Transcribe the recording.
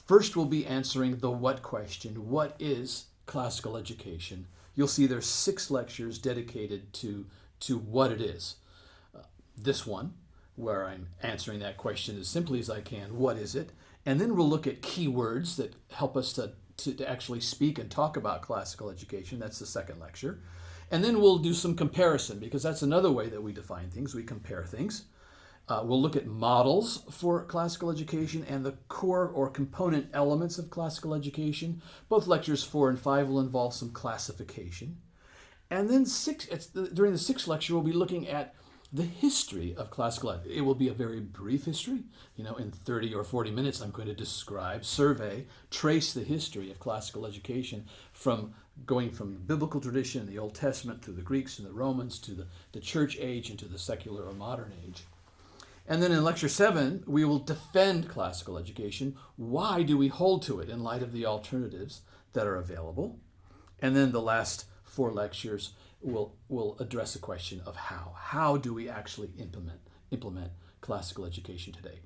First, we'll be answering the what question. What is classical education? You'll see there's 6 lectures dedicated to what it is. This one, where I'm answering that question as simply as I can, what is it? And then we'll look at keywords that help us to actually speak and talk about classical education. That's the second lecture. And then we'll do some comparison, because that's another way that we define things. We compare things. We'll look at models for classical education and the core or component elements of classical education. Both lectures 4 and 5 will involve some classification. And then during the 6th lecture, we'll be looking at the history of classical ed. It will be a very brief history. In 30 or 40 minutes, I'm going to describe, survey, trace the history of classical education going from the biblical tradition, the Old Testament, through the Greeks and the Romans, to the church age, and to the secular or modern age. And then in lecture 7, we will defend classical education. Why do we hold to it in light of the alternatives that are available? And then the last 4 lectures will address the question of how. How do we actually implement classical education today?